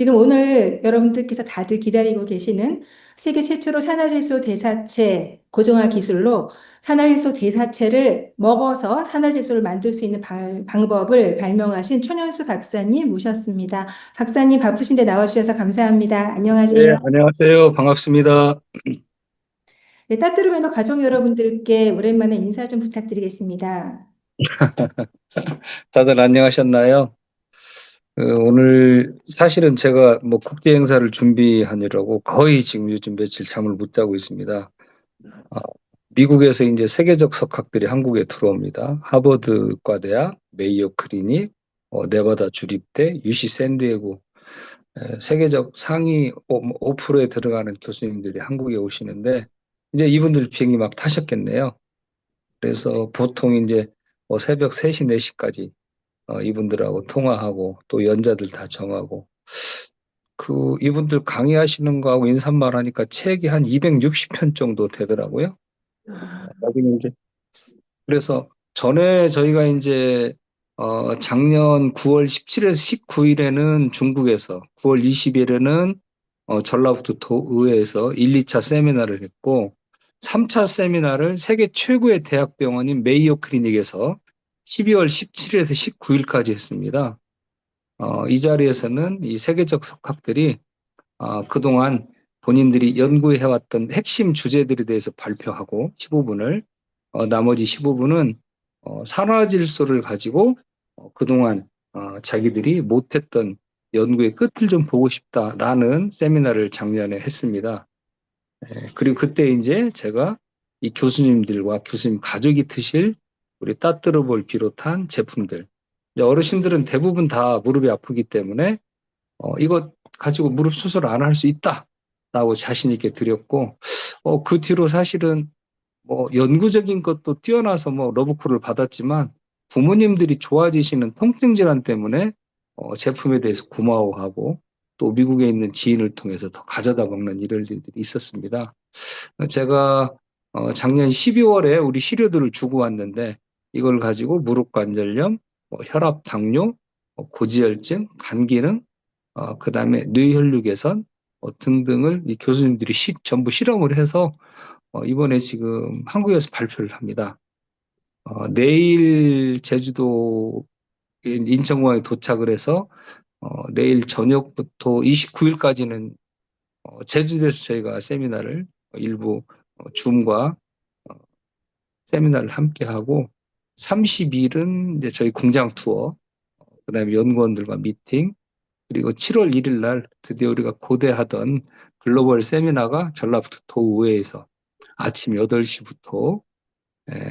지금 오늘 여러분들께서 다들 기다리고 계시는 세계 최초로 산화질소 대사체 고정화 기술로 산화질소 대사체를 먹어서 산화질소를 만들 수 있는 방법을 발명하신 손현수 박사님 모셨습니다. 박사님 바쁘신데 나와주셔서 감사합니다. 안녕하세요. 네, 안녕하세요. 반갑습니다. 네, 따뚜루메너 가족 여러분들께 오랜만에 인사 좀 부탁드리겠습니다. 다들 안녕하셨나요? 오늘 사실은 제가 뭐 국제 행사를 준비하느라고 거의 지금 요즘 며칠 잠을 못 자고 있습니다. 아, 미국에서 이제 세계적 석학들이 한국에 들어옵니다. 하버드 과대학, 메이오 클리닉, 네바다 주립대, UC 샌디에고 세계적 상위 5%에 들어가는 교수님들이 한국에 오시는데 이제 이분들 비행기 막 타셨겠네요. 그래서 보통 이제 뭐 새벽 3시, 4시까지 이분들하고 통화하고 또 연자들 다 정하고 이분들 강의하시는 거하고 인사말 하니까 책이 한 260편 정도 되더라고요. 나중에 이제 그래서 전에 저희가 이제 작년 9월 17일에서 19일에는 중국에서 9월 20일에는 전라북도 도의회에서 1, 2차 세미나를 했고 3차 세미나를 세계 최고의 대학병원인 메이오 클리닉에서 12월 17일에서 19일까지 했습니다. 이 자리에서는 이 세계적 석학들이 그동안 본인들이 연구해왔던 핵심 주제들에 대해서 발표하고 15분을 나머지 15분은 산화질소를 가지고 그동안 자기들이 못했던 연구의 끝을 좀 보고 싶다라는 세미나를 작년에 했습니다. 그리고 그때 이제 제가 이 교수님들과 교수님 가족이 트실 우리 따뜻러볼 비롯한 제품들 어르신들은 대부분 다 무릎이 아프기 때문에 이거 가지고 무릎 수술 안 할 수 있다라고 자신 있게 드렸고 그 뒤로 사실은 뭐 연구적인 것도 뛰어나서 뭐 러브콜을 받았지만 부모님들이 좋아지시는 통증 질환 때문에 제품에 대해서 고마워하고 또 미국에 있는 지인을 통해서 더 가져다 먹는 이런 일들이 있었습니다. 제가 작년 12월에 우리 시료들을 주고 왔는데 이걸 가지고 무릎 관절염, 혈압, 당뇨, 고지혈증, 간 기능, 그다음에 뇌혈류 개선 등등을 이 교수님들이 전부 실험을 해서 이번에 지금 한국에서 발표를 합니다. 내일 제주도 인천공항에 도착을 해서 내일 저녁부터 29일까지는 제주도에서 저희가 세미나를 일부 줌과 세미나를 함께 하고 30일은 이제 저희 공장 투어, 그다음에 연구원들과 미팅, 그리고 7월 1일 날 드디어 우리가 고대하던 글로벌 세미나가 전라북도 도의회에서 아침 8시부터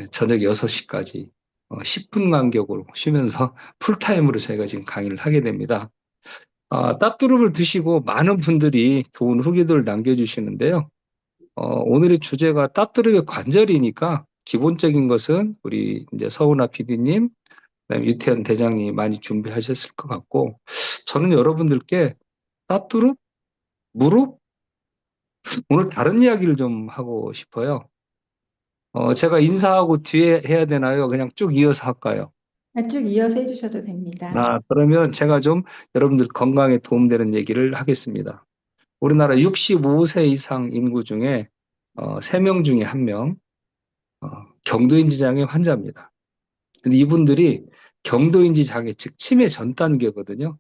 저녁 6시까지 10분 간격으로 쉬면서 풀타임으로 저희가 지금 강의를 하게 됩니다. 따뚜룹을 드시고 많은 분들이 좋은 후기들을 남겨주시는데요. 오늘의 주제가 따뚜룹의 관절이니까 기본적인 것은 우리 이제 서훈아 PD님, 그다음에 유태현 대장님이 많이 준비하셨을 것 같고 저는 여러분들께 따뚜룹, 무릎, 오늘 다른 이야기를 좀 하고 싶어요. 제가 인사하고 뒤에 해야 되나요? 그냥 쭉 이어서 할까요? 쭉 이어서 해주셔도 됩니다. 그러면 제가 좀 여러분들 건강에 도움되는 얘기를 하겠습니다. 우리나라 65세 이상 인구 중에 3명 중에 1명, 경도인지 장애 환자입니다. 근데 이분들이 경도인지 장애, 즉 치매 전 단계거든요.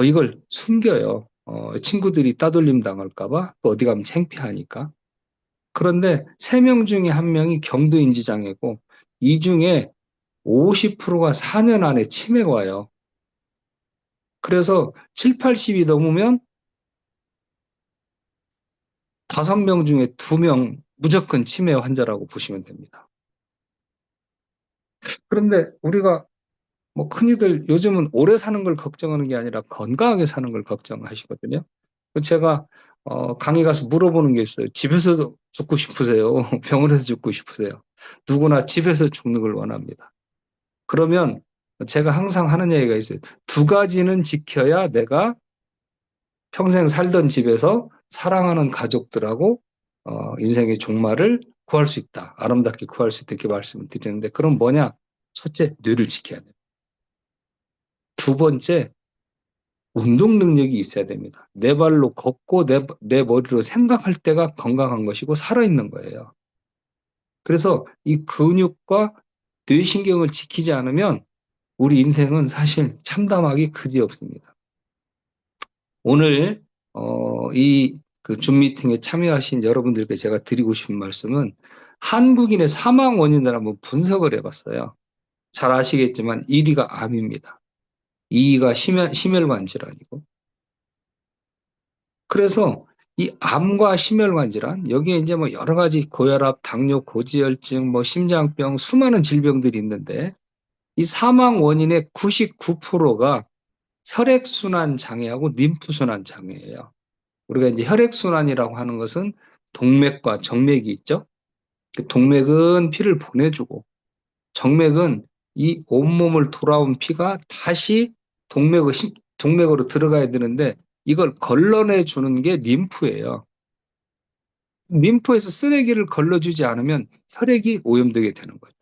이걸 숨겨요. 친구들이 따돌림 당할까봐 또 어디 가면 창피하니까. 그런데 3명 중에 1명이 경도인지 장애고 이 중에 50%가 4년 안에 치매가 와요. 그래서 7, 80이 넘으면 5명 중에 2명 무조건 치매 환자라고 보시면 됩니다. 그런데 우리가 뭐 흔히들 요즘은 오래 사는 걸 걱정하는 게 아니라 건강하게 사는 걸 걱정하시거든요. 제가 강의 가서 물어보는 게 있어요. 집에서 죽고 싶으세요? 병원에서 죽고 싶으세요? 누구나 집에서 죽는 걸 원합니다. 그러면 제가 항상 하는 얘기가 있어요. 두 가지는 지켜야 내가 평생 살던 집에서 사랑하는 가족들하고 인생의 종말을 구할 수 있다. 아름답게 구할 수 있다. 이렇게 말씀을 드리는데 그럼 뭐냐? 첫째, 뇌를 지켜야 돼요. 두 번째, 운동 능력이 있어야 됩니다. 내 발로 걷고 내 머리로 생각할 때가 건강한 것이고 살아있는 거예요. 그래서 이 근육과 뇌신경을 지키지 않으면 우리 인생은 사실 참담하기 그지없습니다. 오늘 이 그 줌 미팅에 참여하신 여러분들께 제가 드리고 싶은 말씀은 한국인의 사망 원인을 한번 분석을 해봤어요. 잘 아시겠지만 1위가 암입니다. 2위가 심혈관 질환이고. 그래서 이 암과 심혈관 질환, 여기에 이제 뭐 여러 가지 고혈압, 당뇨, 고지혈증, 뭐 심장병, 수많은 질병들이 있는데 이 사망 원인의 99%가 혈액순환 장애하고 림프순환 장애예요. 우리가 이제 혈액순환이라고 하는 것은 동맥과 정맥이 있죠. 그 동맥은 피를 보내주고 정맥은 이 온몸을 돌아온 피가 다시 동맥으로 들어가야 되는데 이걸 걸러내 주는 게 림프예요. 림프에서 쓰레기를 걸러주지 않으면 혈액이 오염되게 되는 거죠.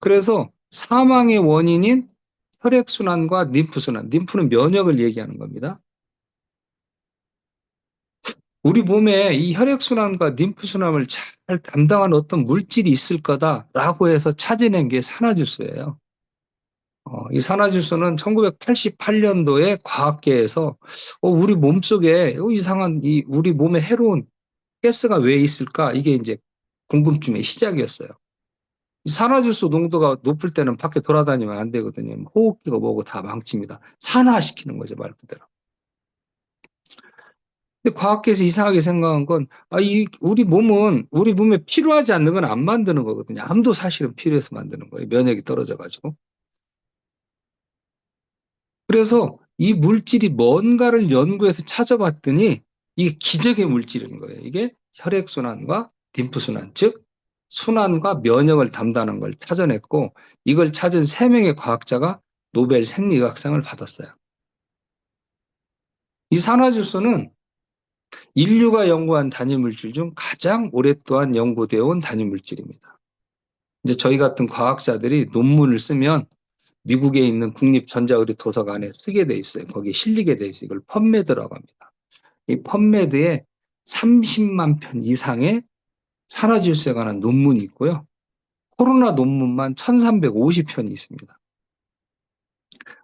그래서 사망의 원인인 혈액순환과 림프순환, 림프는 면역을 얘기하는 겁니다. 우리 몸에 이 혈액순환과 림프순환을 잘 담당하는 어떤 물질이 있을 거다라고 해서 찾아낸 게 산화질소예요. 이 산화질소는 1988년도에 과학계에서 우리 몸속에 이상한 우리 몸에 해로운 가스가 왜 있을까? 이게 이제 궁금증의 시작이었어요. 이 산화질소 농도가 높을 때는 밖에 돌아다니면 안 되거든요. 호흡기가 뭐고 다 망칩니다. 산화시키는 거죠, 말 그대로. 근데 과학계에서 이상하게 생각한 건, 우리 몸은, 우리 몸에 필요하지 않는 건 안 만드는 거거든요. 암도 사실은 필요해서 만드는 거예요. 면역이 떨어져가지고. 그래서 이 물질이 뭔가를 연구해서 찾아봤더니 이게 기적의 물질인 거예요. 이게 혈액순환과 림프순환, 즉, 순환과 면역을 담당하는 걸 찾아냈고, 이걸 찾은 3명의 과학자가 노벨 생리의학상을 받았어요. 이 산화질소는 인류가 연구한 단위물질 중 가장 오랫동안 연구되어 온 단위물질입니다. 이제 저희 같은 과학자들이 논문을 쓰면 미국에 있는 국립전자의료도서관에 쓰게 돼 있어요. 거기에 실리게 돼 있어요. 이걸 펀메드라고 합니다. 이 펀메드에 30만 편 이상의 산화질소에 관한 논문이 있고요. 코로나 논문만 1350편이 있습니다.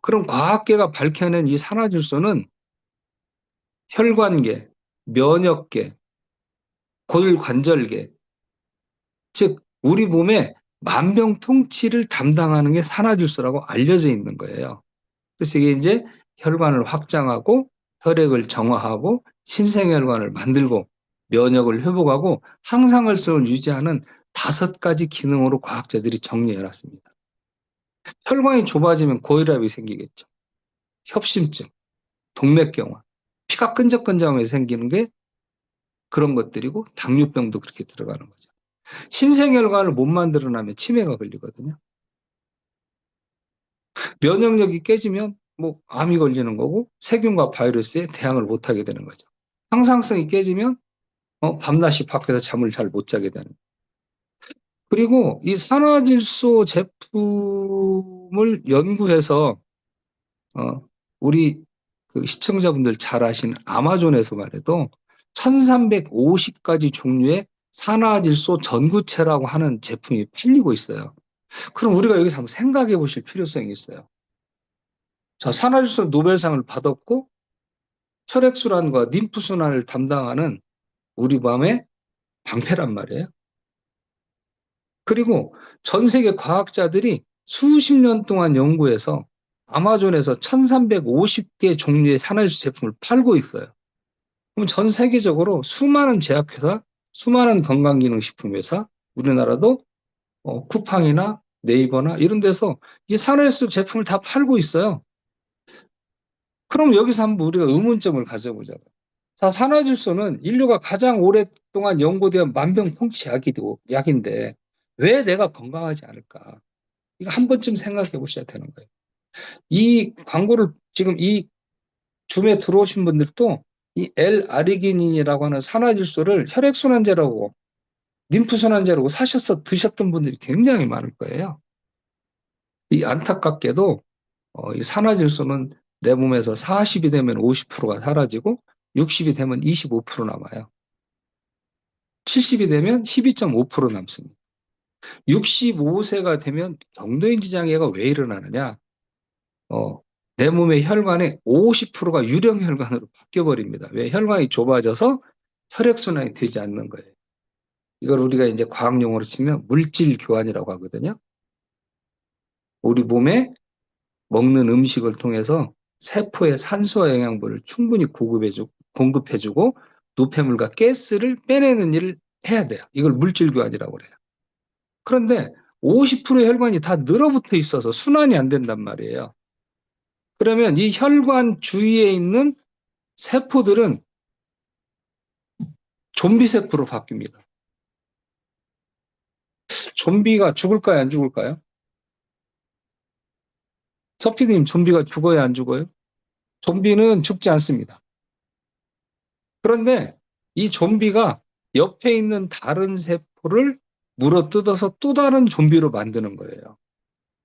그럼 과학계가 밝혀낸 이 산화질소는 혈관계, 면역계, 골관절계, 즉 우리 몸의 만병통치를 담당하는 게 산화질소라고 알려져 있는 거예요. 그래서 이게 이제 혈관을 확장하고 혈액을 정화하고 신생혈관을 만들고 면역을 회복하고 항상활성을 유지하는 5가지 기능으로 과학자들이 정리해놨습니다. 혈관이 좁아지면 고혈압이 생기겠죠. 협심증, 동맥경화, 피가 끈적끈적하면서 생기는 게 그런 것들이고 당뇨병도 그렇게 들어가는 거죠. 신생혈관을 못 만들어내면 치매가 걸리거든요. 면역력이 깨지면 뭐 암이 걸리는 거고 세균과 바이러스에 대항을 못하게 되는 거죠. 항상성이 깨지면 밤낮이 밖에서 잠을 잘 못 자게 되는. 그리고 이 산화질소 제품을 연구해서 우리 그 시청자분들 잘 아시는 아마존에서만 해도 1350가지 종류의 산화질소 전구체라고 하는 제품이 팔리고 있어요. 그럼 우리가 여기서 한번 생각해 보실 필요성이 있어요. 자, 산화질소 노벨상을 받았고 혈액순환과 림프순환을 담당하는 우리 몸의 방패란 말이에요. 그리고 전 세계 과학자들이 수십 년 동안 연구해서 아마존에서 1350개 종류의 산화질소 제품을 팔고 있어요. 그럼 전 세계적으로 수많은 제약회사, 수많은 건강기능식품 회사, 우리나라도 쿠팡이나 네이버나 이런 데서 이 산화질소 제품을 다 팔고 있어요. 그럼 여기서 한번 우리가 의문점을 가져보자고요. 자, 산화질소는 인류가 가장 오랫동안 연구된 만병통치 약인데 왜 내가 건강하지 않을까? 이거 한 번쯤 생각해 보셔야 되는 거예요. 이 광고를 지금 이 줌에 들어오신 분들도 이 L-아르기닌이라고 하는 산화질소를 혈액순환제라고 림프순환제라고 사셔서 드셨던 분들이 굉장히 많을 거예요. 이 안타깝게도 이 산화질소는 내 몸에서 40이 되면 50%가 사라지고 60이 되면 25% 남아요. 70이 되면 12.5% 남습니다. 65세가 되면 경도인지 장애가 왜 일어나느냐? 어, 내 몸의 혈관의 50%가 유령 혈관으로 바뀌어 버립니다. 왜? 혈관이 좁아져서 혈액순환이 되지 않는 거예요. 이걸 우리가 이제 과학용어로 치면 물질 교환이라고 하거든요. 우리 몸에 먹는 음식을 통해서 세포에 산소와 영양분을 충분히 공급해주고 노폐물과 가스를 빼내는 일을 해야 돼요. 이걸 물질 교환이라고 그래요. 그런데 50%의 혈관이 다 늘어붙어 있어서 순환이 안 된단 말이에요. 그러면 이 혈관 주위에 있는 세포들은 좀비 세포로 바뀝니다. 좀비가 죽을까요, 안 죽을까요? 서피디님, 좀비가 죽어요, 안 죽어요? 좀비는 죽지 않습니다. 그런데 이 좀비가 옆에 있는 다른 세포를 물어뜯어서 또 다른 좀비로 만드는 거예요.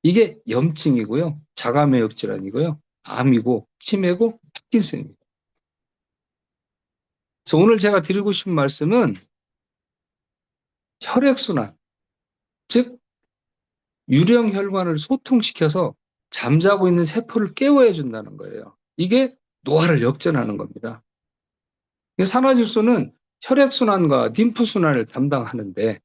이게 염증이고요, 자가면역 질환이고요, 암이고, 치매고, 파킨슨입니다. 그래서 오늘 제가 드리고 싶은 말씀은 혈액순환, 즉 유령 혈관을 소통시켜서 잠자고 있는 세포를 깨워야 준다는 거예요. 이게 노화를 역전하는 겁니다. 산화질소는 혈액순환과 림프순환을 담당하는데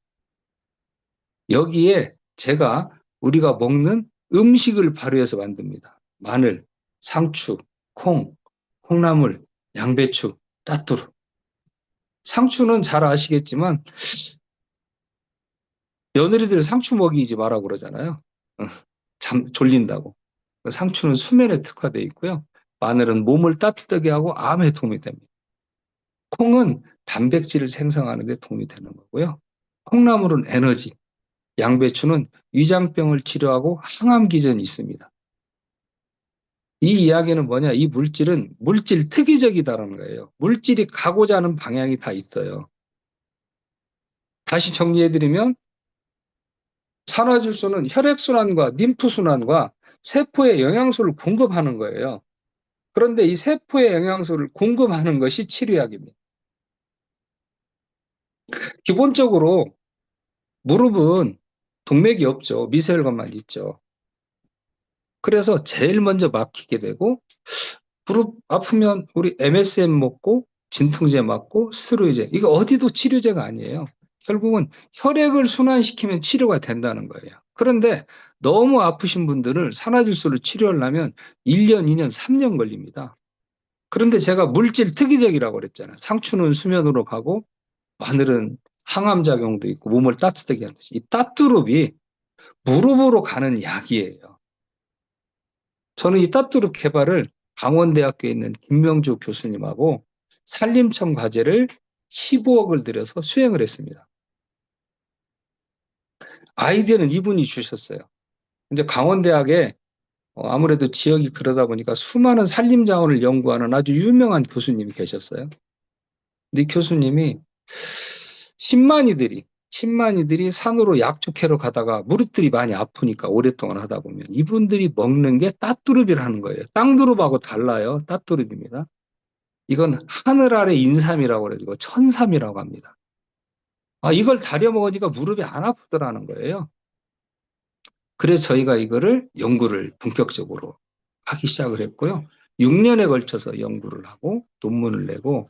여기에 제가 우리가 먹는 음식을 발효해서 만듭니다. 마늘, 상추, 콩, 콩나물, 양배추, 따뚜루. 상추는 잘 아시겠지만 며느리들 상추 먹이지 마라 그러잖아요. 졸린다고. 상추는 수면에 특화되어 있고요. 마늘은 몸을 따뜻하게 하고 암에 도움이 됩니다. 콩은 단백질을 생성하는 데 도움이 되는 거고요. 콩나물은 에너지, 양배추는 위장병을 치료하고 항암 기전이 있습니다. 이 이야기는 뭐냐? 이 물질은 물질 특이적이다라는 거예요. 물질이 가고자 하는 방향이 다 있어요. 다시 정리해드리면 산화질소는 혈액순환과 림프순환과 세포에 영양소를 공급하는 거예요. 그런데 이 세포에 영양소를 공급하는 것이 치료약입니다. 기본적으로 무릎은 동맥이 없죠. 미세혈관만 있죠. 그래서 제일 먼저 막히게 되고 무릎 아프면 우리 MSM 먹고 진통제 맞고 스테로이드 이거 어디도 치료제가 아니에요. 결국은 혈액을 순환시키면 치료가 된다는 거예요. 그런데 너무 아프신 분들을 산화질소를 치료하려면 1년, 2년, 3년 걸립니다. 그런데 제가 물질 특이적이라고 그랬잖아요. 상추는 수면으로 가고 마늘은 항암 작용도 있고 몸을 따뜻하게 하듯이 이 따뚜룹이 무릎으로 가는 약이에요. 저는 이 따뚜룹 개발을 강원대학교에 있는 김명주 교수님하고 산림청 과제를 15억을 들여서 수행을 했습니다. 아이디어는 이분이 주셨어요. 근데 강원대학에 아무래도 지역이 그러다 보니까 수많은 산림 자원을 연구하는 아주 유명한 교수님이 계셨어요. 근데 이 교수님이 10만이들이 산으로 약초 캐러 가다가 무릎들이 많이 아프니까 오랫동안 하다 보면 이분들이 먹는 게 따뚜릅이라는 거예요. 땅두릅하고 달라요. 따뚜릅입니다. 이건 하늘 아래 인삼이라고 그래가지고 천삼이라고 합니다. 이걸 다려 먹으니까 무릎이 안 아프더라는 거예요. 그래서 저희가 이거를 연구를 본격적으로 하기 시작을 했고요. 6년에 걸쳐서 연구를 하고 논문을 내고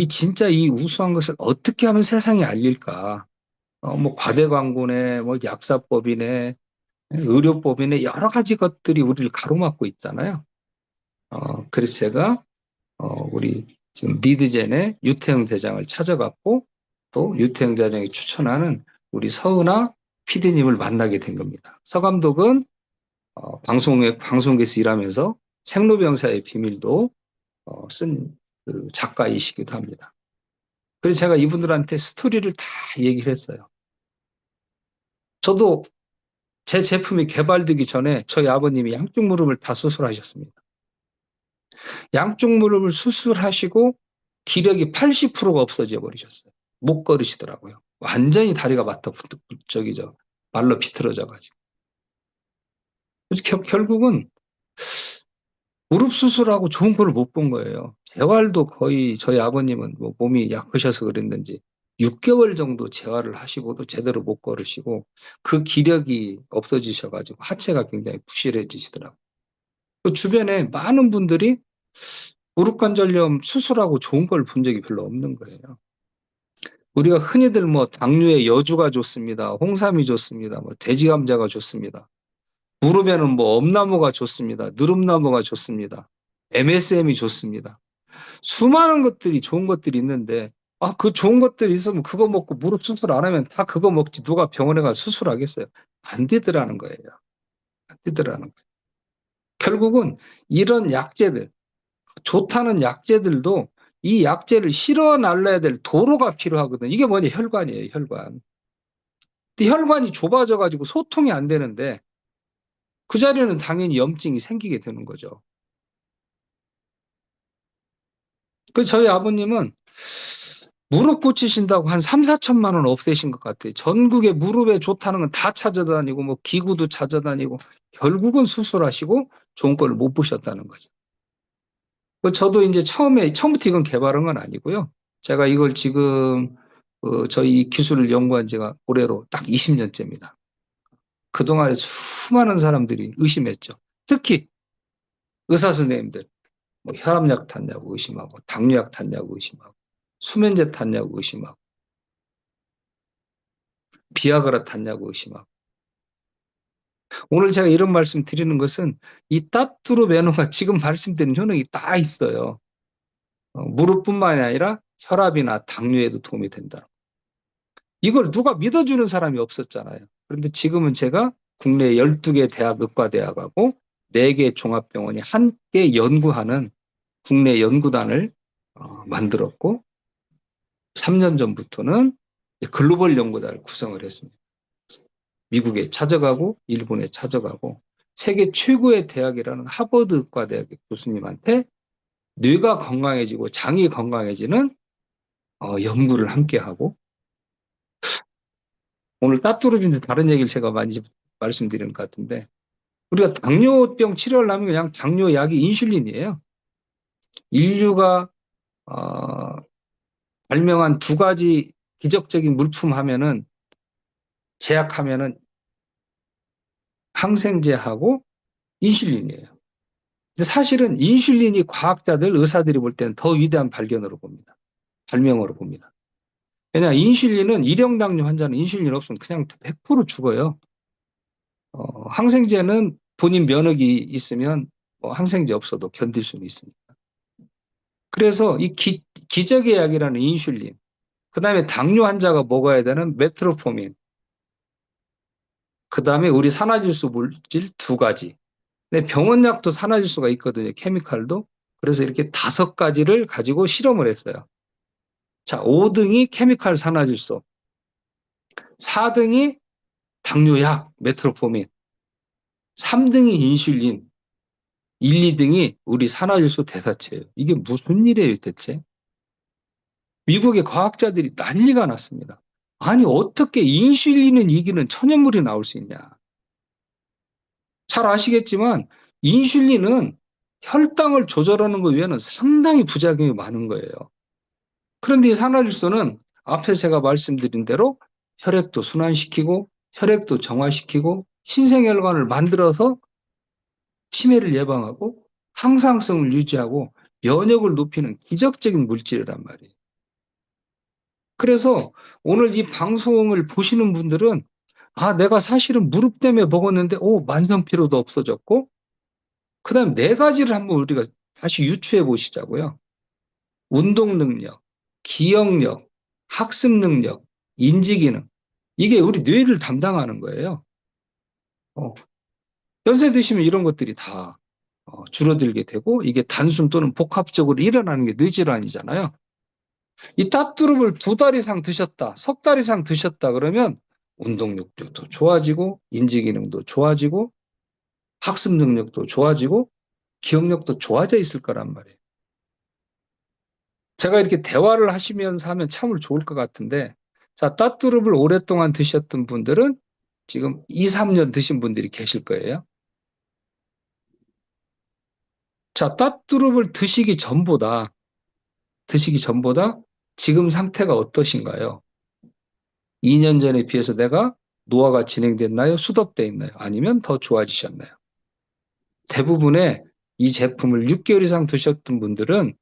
진짜 이 우수한 것을 어떻게 하면 세상에 알릴까? 뭐 과대 광고네, 뭐 약사법이네, 의료법이네 여러 가지 것들이 우리를 가로막고 있잖아요. 그래서 제가 우리 지금 리드젠의 유태영 대장을 찾아갔고 또 유태영 대장이 추천하는 우리 서은아 PD님을 만나게 된 겁니다. 서 감독은 방송국에서 일하면서 생로병사의 비밀도 쓴 그 작가이시기도 합니다. 그래서 제가 이분들한테 스토리를 다 얘기를 했어요. 저도 제 제품이 개발되기 전에 저희 아버님이 양쪽 무릎을 다 수술하셨습니다. 양쪽 무릎을 수술하시고 기력이 80%가 없어져 버리셨어요. 못 걸으시더라고요. 완전히 다리가 말로 비틀어져 가지고. 그래서 결국은 무릎 수술하고 좋은 걸 못 본 거예요. 재활도 거의 저희 아버님은 뭐 몸이 약하셔서 그랬는지 6개월 정도 재활을 하시고도 제대로 못 걸으시고 그 기력이 없어지셔가지고 하체가 굉장히 부실해지시더라고요. 그 주변에 많은 분들이 무릎관절염 수술하고 좋은 걸 본 적이 별로 없는 거예요. 우리가 흔히들 뭐 당뇨에 여주가 좋습니다. 홍삼이 좋습니다. 뭐 돼지 감자가 좋습니다. 무릎에는 뭐 엄나무가 좋습니다. 느릅나무가 좋습니다. MSM이 좋습니다. 수많은 것들이 좋은 것들이 있는데 그 좋은 것들이 있으면 그거 먹고 무릎 수술 안 하면 다 그거 먹지 누가 병원에 가서 수술하겠어요. 안 되더라는 거예요. 안 되더라는 거예요. 결국은 이런 약재들, 좋다는 약재들도 이 약재를 실어 날라야 될 도로가 필요하거든. 이게 뭐냐? 혈관이에요, 혈관. 근데 혈관이 좁아져 가지고 소통이 안 되는데 그 자리에는 당연히 염증이 생기게 되는 거죠. 그 저희 아버님은 무릎 고치신다고 한 3, 4천만 원 없애신 것 같아요. 전국에 무릎에 좋다는 건 다 찾아다니고 뭐 기구도 찾아다니고 결국은 수술하시고 좋은 걸 못 보셨다는 거죠. 저도 이제 처음부터 이건 개발한 건 아니고요. 제가 이걸 지금 저희 기술을 연구한 지가 올해로 딱 20년째입니다. 그동안에 수많은 사람들이 의심했죠. 특히 의사 선생님들, 뭐 혈압약 탔냐고 의심하고, 당뇨약 탔냐고 의심하고, 수면제 탔냐고 의심하고, 비아그라 탔냐고 의심하고. 오늘 제가 이런 말씀 드리는 것은 이 따뚜르 메노가 지금 말씀드린 효능이 다 있어요. 무릎뿐만이 아니라 혈압이나 당뇨에도 도움이 된다. 이걸 누가 믿어주는 사람이 없었잖아요. 그런데 지금은 제가 국내 12개 대학 의과대학하고 4개 종합병원이 함께 연구하는 국내 연구단을 만들었고 3년 전부터는 글로벌 연구단을 구성을 했습니다. 미국에 찾아가고 일본에 찾아가고 세계 최고의 대학이라는 하버드 의과대학의 교수님한테 뇌가 건강해지고 장이 건강해지는 연구를 함께하고 오늘 따뚜르빈데 다른 얘기를 제가 많이 말씀드리는 것 같은데 우리가 당뇨병 치료를 하면 그냥 당뇨약이 인슐린이에요. 인류가 발명한 두 가지 기적적인 물품 하면은 제약하면은 항생제하고 인슐린이에요. 근데 사실은 인슐린이 과학자들, 의사들이 볼 때는 더 위대한 발견으로 봅니다. 발명으로 봅니다. 왜냐, 인슐린은 일형 당뇨 환자는 인슐린 없으면 그냥 100% 죽어요. 항생제는 본인 면역이 있으면 항생제 없어도 견딜 수는 있습니다. 그래서 이 기적의 약이라는 인슐린, 그 다음에 당뇨 환자가 먹어야 되는 메트로포민, 그 다음에 우리 산화질소 물질 두 가지. 근데 병원약도 산화질소가 있거든요. 케미칼도. 그래서 이렇게 5가지를 가지고 실험을 했어요. 자, 5등이 케미칼 산화질소, 4등이 당뇨약, 메트로포민, 3등이 인슐린, 1, 2등이 우리 산화질소 대사체예요. 이게 무슨 일이에요, 대체? 미국의 과학자들이 난리가 났습니다. 아니, 어떻게 인슐린은 이기는 천연물이 나올 수 있냐? 잘 아시겠지만, 인슐린은 혈당을 조절하는 것 외에는 상당히 부작용이 많은 거예요. 그런데 이 산화질소는 앞에 제가 말씀드린 대로 혈액도 순환시키고, 혈액도 정화시키고, 신생혈관을 만들어서 치매를 예방하고, 항상성을 유지하고, 면역을 높이는 기적적인 물질이란 말이에요. 그래서 오늘 이 방송을 보시는 분들은 내가 사실은 무릎 때문에 먹었는데 만성 피로도 없어졌고 그다음 4가지를 한번 우리가 다시 유추해 보시자고요. 운동 능력, 기억력, 학습 능력, 인지 기능. 이게 우리 뇌를 담당하는 거예요. 연세 드시면 이런 것들이 다 줄어들게 되고 이게 단순 또는 복합적으로 일어나는 게 뇌질환이잖아요. 이 따뚜름을 2달 이상 드셨다, 3달 이상 드셨다 그러면 운동력도 좋아지고 인지 기능도 좋아지고 학습 능력도 좋아지고 기억력도 좋아져 있을 거란 말이에요. 제가 이렇게 대화를 하시면서 하면 참 좋을 것 같은데 자, 따뚜름을 오랫동안 드셨던 분들은 지금 2, 3년 드신 분들이 계실 거예요. 자, 따뚜릅을 드시기 전보다 지금 상태가 어떠신가요? 2년 전에 비해서 내가 노화가 진행됐나요? 수독돼 있나요? 아니면 더 좋아지셨나요? 대부분의 이 제품을 6개월 이상 드셨던 분들은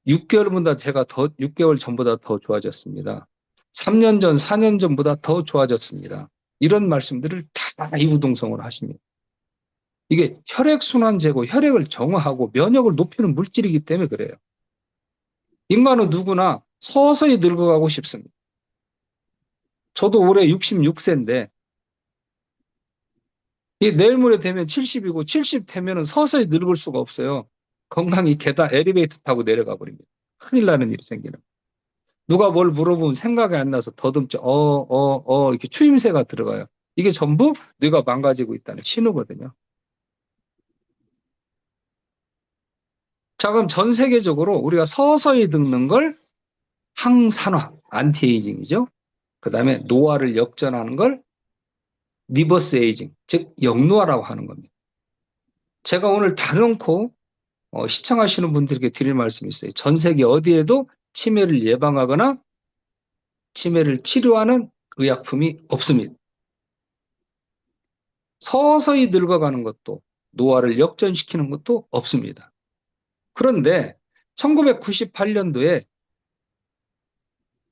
6개월 전보다 더 좋아졌습니다. 3년 전, 4년 전보다 더 좋아졌습니다. 이런 말씀들을 다 이구동성으로 하십니다. 이게 혈액순환 제고, 혈액을 정화하고 면역을 높이는 물질이기 때문에 그래요. 인간은 누구나 서서히 늙어가고 싶습니다. 저도 올해 66세인데 내일 모레 되면 70이고 70 되면 서서히 늙을 수가 없어요. 건강이 계단 엘리베이터 타고 내려가 버립니다. 큰일 나는 일이 생기는. 누가 뭘 물어보면 생각이 안 나서 더듬죠. 이렇게 추임새가 들어가요. 이게 전부 뇌가 망가지고 있다는 신호거든요. 자, 그럼 전 세계적으로 우리가 서서히 늙는 걸 항산화, 안티에이징이죠. 그 다음에 노화를 역전하는 걸 리버스 에이징, 즉 역노화라고 하는 겁니다. 제가 오늘 단언코 시청하시는 분들에게 드릴 말씀이 있어요. 전 세계 어디에도 치매를 예방하거나 치매를 치료하는 의약품이 없습니다. 서서히 늙어가는 것도 노화를 역전시키는 것도 없습니다. 그런데 1998년도에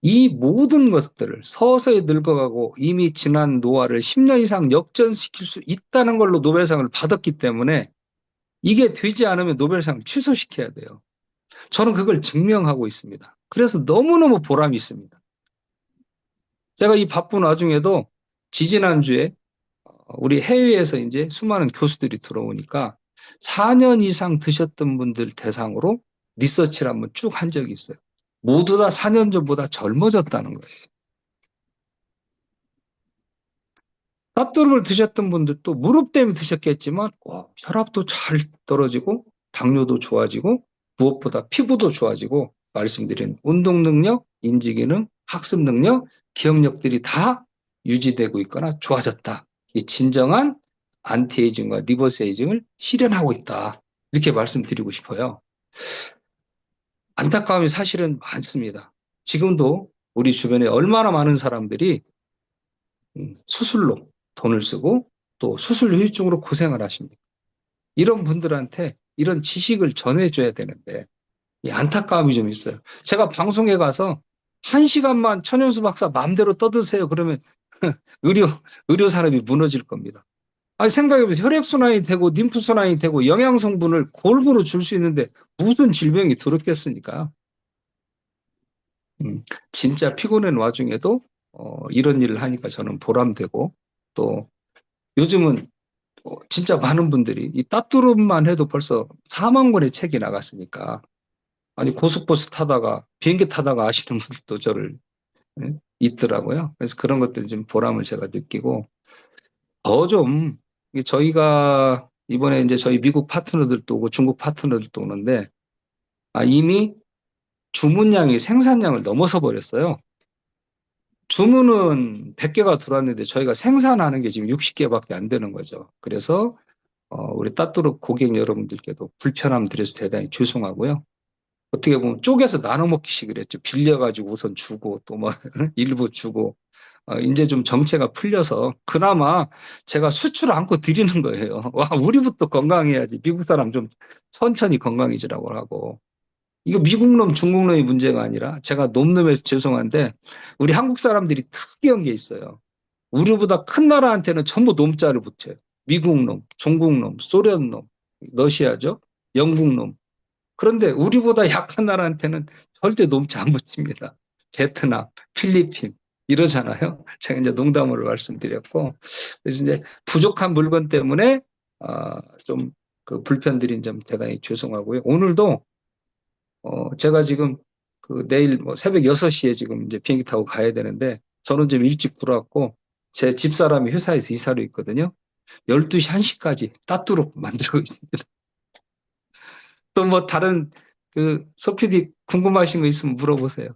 이 모든 것들을 서서히 늙어가고 이미 지난 노화를 10년 이상 역전시킬 수 있다는 걸로 노벨상을 받았기 때문에 이게 되지 않으면 노벨상을 취소시켜야 돼요. 저는 그걸 증명하고 있습니다. 그래서 너무너무 보람이 있습니다. 제가 이 바쁜 와중에도 지지난주에 우리 해외에서 이제 수많은 교수들이 들어오니까 4년 이상 드셨던 분들 대상으로 리서치를 한번 쭉 한 적이 있어요. 모두 다 4년 전보다 젊어졌다는 거예요. 쌉두릅을 드셨던 분들도 무릎 때문에 드셨겠지만 혈압도 잘 떨어지고 당뇨도 좋아지고 무엇보다 피부도 좋아지고 말씀드린 운동 능력, 인지 기능, 학습 능력, 기억력들이 다 유지되고 있거나 좋아졌다. 이 진정한 안티에이징과 리버스 에이징을 실현하고 있다. 이렇게 말씀드리고 싶어요. 안타까움이 사실은 많습니다. 지금도 우리 주변에 얼마나 많은 사람들이 수술로 돈을 쓰고 또 수술 후유증으로 고생을 하십니다. 이런 분들한테 이런 지식을 전해줘야 되는데 이 안타까움이 좀 있어요. 제가 방송에 가서 1시간만 천연수 박사 마음대로 떠드세요. 그러면 의료, 의료 산업이 무너질 겁니다. 아니, 생각해보세요. 혈액순환이 되고, 림프순환이 되고, 영양성분을 골고루 줄 수 있는데, 무슨 질병이 들었겠습니까? 진짜 피곤한 와중에도, 이런 일을 하니까 저는 보람되고, 또, 요즘은 진짜 많은 분들이 이 따뚜름만 해도 벌써 4만 권의 책이 나갔으니까, 아니, 고속버스 타다가, 비행기 타다가 아시는 분들도 저를, 있더라고요. 그래서 그런 것들 좀 보람을 제가 느끼고, 더 좀 저희가 이번에 이제 저희 미국 파트너들도 오고 중국 파트너들도 오는데 이미 주문량이 생산량을 넘어서 버렸어요. 주문은 100개가 들어왔는데 저희가 생산하는 게 지금 60개밖에 안 되는 거죠. 그래서 우리 따뚜르 고객 여러분들께도 불편함 드려서 대단히 죄송하고요. 어떻게 보면 쪼개서 나눠 먹기식 그랬죠. 빌려가지고 우선 주고 또 뭐 일부 주고 이제 좀 정체가 풀려서 그나마 제가 수출을 안고 드리는 거예요. 와, 우리부터 건강해야지. 미국 사람 좀 천천히 건강해지라고 하고. 이거 미국 놈, 중국 놈이 문제가 아니라 제가 놈놈해서 죄송한데 우리 한국 사람들이 특이한 게 있어요. 우리보다 큰 나라한테는 전부 놈자를 붙여요. 미국 놈, 중국 놈, 소련 놈, 러시아죠. 영국 놈. 그런데 우리보다 약한 나라한테는 절대 놈자 안 붙입니다. 베트남, 필리핀 이러잖아요. 제가 이제 농담으로 말씀드렸고, 그래서 이제 부족한 물건 때문에 좀 그 불편드린 점 대단히 죄송하고요. 오늘도 제가 지금 그 내일 뭐 새벽 6시에 지금 이제 비행기 타고 가야 되는데 저는 좀 일찍 들어왔고 제 집사람이 회사에서 이사를 있거든요. 12시 1시까지 따뚜룩 만들고 있습니다. 또 뭐 다른 그 소피디 궁금하신 거 있으면 물어보세요.